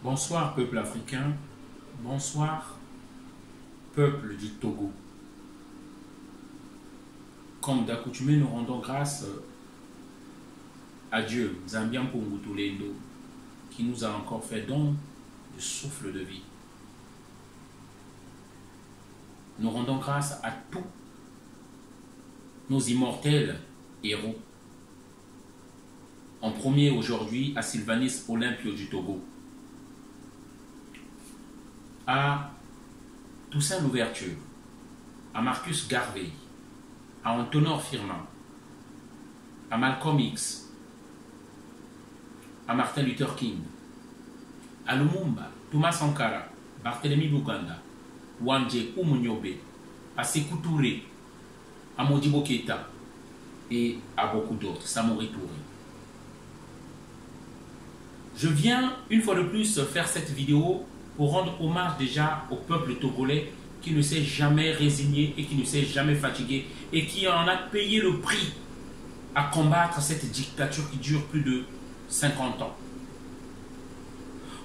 Bonsoir peuple africain, bonsoir peuple du Togo. Comme d'accoutumé, nous rendons grâce à Dieu, Zambian Pongutulendo, qui nous a encore fait don de souffle de vie. Nous rendons grâce à tous nos immortels héros. En premier aujourd'hui à Sylvanus Olympio du Togo, à Toussaint Louverture, à Marcus Garvey, à Antonor Firmin, à Malcolm X, à Martin Luther King, à Lumumba, Thomas Sankara, Barthélemy Luganda, Wandje Umunyobe, à Sékou Touré, à Modibo Keïta et à beaucoup d'autres, Samori Touré. Je viens une fois de plus faire cette vidéo pour rendre hommage déjà au peuple togolais qui ne s'est jamais résigné et qui ne s'est jamais fatigué et qui en a payé le prix à combattre cette dictature qui dure plus de 50 ans.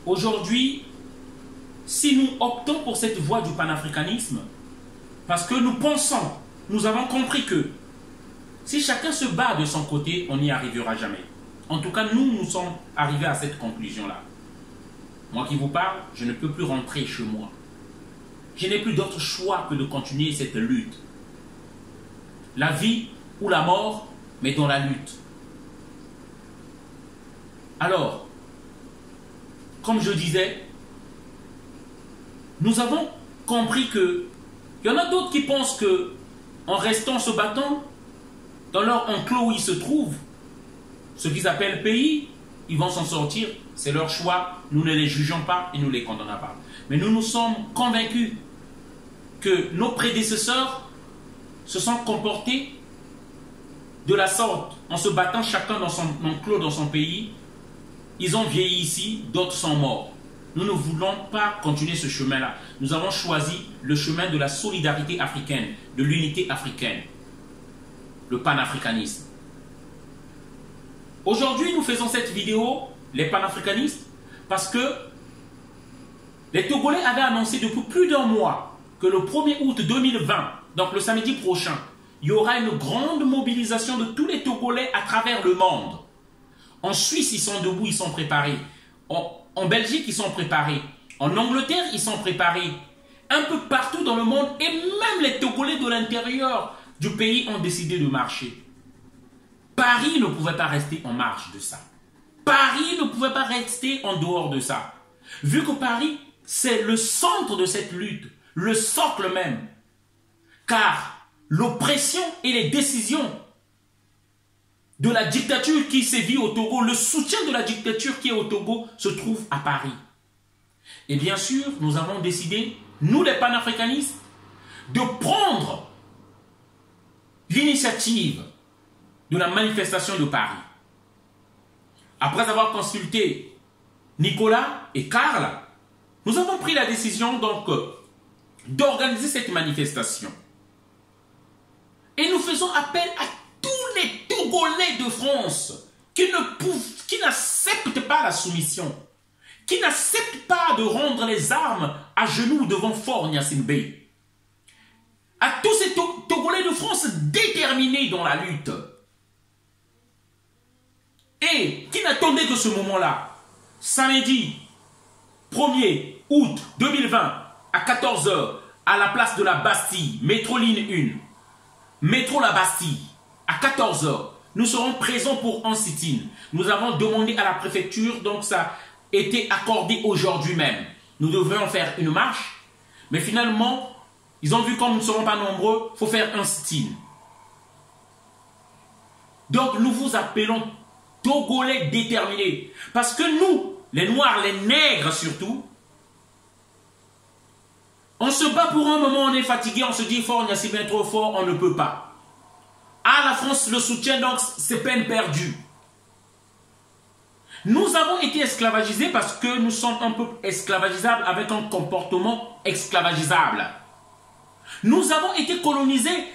Aujourd'hui, si nous optons pour cette voie du panafricanisme, parce que nous pensons, nous avons compris que si chacun se bat de son côté, on n'y arrivera jamais. En tout cas, nous sommes arrivés à cette conclusion-là. Moi qui vous parle, je ne peux plus rentrer chez moi. Je n'ai plus d'autre choix que de continuer cette lutte. La vie ou la mort, mais dans la lutte. Alors, comme je disais, nous avons compris que il y en a d'autres qui pensent que en restant se battant dans leur enclos où ils se trouvent, ce qu'ils appellent pays, ils vont s'en sortir, c'est leur choix, nous ne les jugeons pas et nous ne les condamnons pas. Mais nous nous sommes convaincus que nos prédécesseurs se sont comportés de la sorte, en se battant chacun dans son enclos, dans son pays. Ils ont vieilli ici, d'autres sont morts. Nous ne voulons pas continuer ce chemin-là. Nous avons choisi le chemin de la solidarité africaine, de l'unité africaine, le panafricanisme. Aujourd'hui, nous faisons cette vidéo, les panafricanistes, parce que les Togolais avaient annoncé depuis plus d'un mois que le 1er août 2020, donc le samedi prochain, il y aura une grande mobilisation de tous les Togolais à travers le monde. En Suisse, ils sont debout, ils sont préparés. En Belgique, ils sont préparés. En Angleterre, ils sont préparés. Un peu partout dans le monde, et même les Togolais de l'intérieur du pays ont décidé de marcher. Paris ne pouvait pas rester en marge de ça. Paris ne pouvait pas rester en dehors de ça. Vu que Paris, c'est le centre de cette lutte, le socle même. Car l'oppression et les décisions de la dictature qui sévit au Togo, le soutien de la dictature qui est au Togo se trouve à Paris. Et bien sûr, nous avons décidé, nous les panafricanistes, de prendre l'initiative de la manifestation de Paris. Après avoir consulté Nicolas et Karl, nous avons pris la décision donc d'organiser cette manifestation. Et nous faisons appel à tous les Togolais de France qui n'acceptent pas la soumission, qui n'acceptent pas de rendre les armes à genoux devant Fort Gnassingbé. À tous ces Togolais de France déterminés dans la lutte. Et qui n'attendaient que ce moment-là, samedi 1er août 2020 à 14 h à la place de la Bastille, métro ligne 1, métro la Bastille, à 14 h, nous serons présents pour un sit-in. Nous avons demandé à la préfecture, donc ça a été accordé aujourd'hui même. Nous devrions faire une marche, mais finalement, ils ont vu comme nous ne serons pas nombreux, il faut faire un sit-in. Donc nous vous appelons Togolais déterminés. Parce que nous, les Noirs, les Nègres surtout, on se bat pour un moment, on est fatigué, on se dit fort, Gnassingbé est trop fort, on ne peut pas. Ah, la France le soutient, donc c'est peine perdue. Nous avons été esclavagisés parce que nous sommes un peuple esclavagisable avec un comportement esclavagisable. Nous avons été colonisés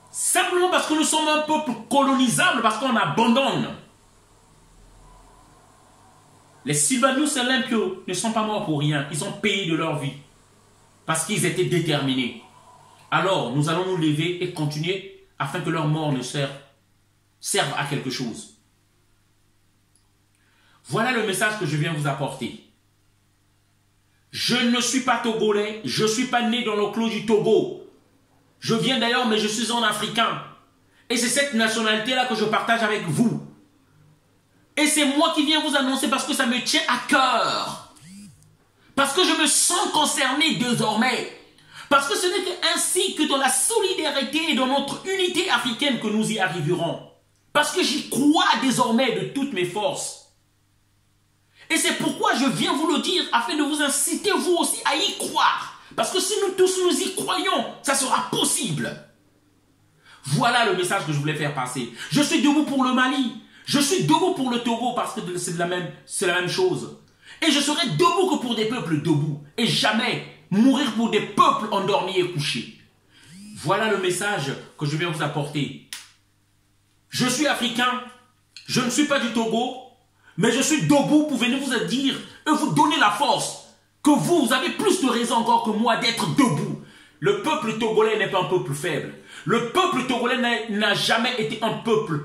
simplement parce que nous sommes un peuple colonisable, parce qu'on abandonne. Les Sylvanus et Olympio ne sont pas morts pour rien. Ils ont payé de leur vie. Parce qu'ils étaient déterminés. Alors, nous allons nous lever et continuer afin que leur mort ne serve à quelque chose. Voilà le message que je viens vous apporter. Je ne suis pas togolais. Je ne suis pas né dans le clos du Togo. Je viens d'ailleurs, mais je suis un Africain. Et c'est cette nationalité-là que je partage avec vous. Et c'est moi qui viens vous annoncer parce que ça me tient à cœur. Parce que je me sens concerné désormais. Parce que ce n'est qu'ainsi que dans la solidarité et dans notre unité africaine que nous y arriverons. Parce que j'y crois désormais de toutes mes forces. Et c'est pourquoi je viens vous le dire afin de vous inciter vous aussi à y croire. Parce que si nous tous nous y croyons, ça sera possible. Voilà le message que je voulais faire passer. Je suis debout pour le Mali. Je suis debout pour le Togo parce que c'est la même chose. Et je serai debout que pour des peuples debout. Et jamais mourir pour des peuples endormis et couchés. Voilà le message que je viens vous apporter. Je suis africain. Je ne suis pas du Togo. Mais je suis debout pour venir vous dire et vous donner la force. Que vous avez plus de raison encore que moi d'être debout. Le peuple togolais n'est pas un peuple faible. Le peuple togolais n'a jamais été un peuple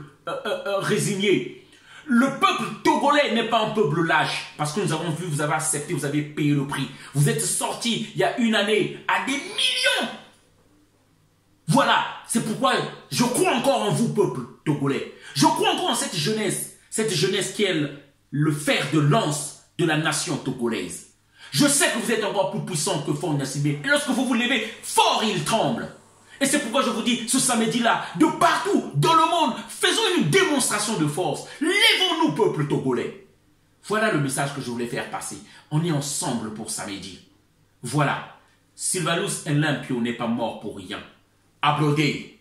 résigné. Le peuple togolais n'est pas un peuple lâche. Parce que nous avons vu, vous avez accepté, vous avez payé le prix. Vous êtes sortis il y a une année à des millions. Voilà, c'est pourquoi je crois encore en vous, peuple togolais. Je crois encore en cette jeunesse qui est le fer de lance de la nation togolaise. Je sais que vous êtes encore plus puissant que Faure Gnassingbé. Et lorsque vous vous levez, fort il tremble. Et c'est pourquoi je vous dis, ce samedi-là, de partout dans le monde, faisons une démonstration de force. Lèvons-nous, peuple togolais. Voilà le message que je voulais faire passer. On est ensemble pour samedi. Voilà. Sylvanus Olympio n'est pas mort pour rien. Applaudez.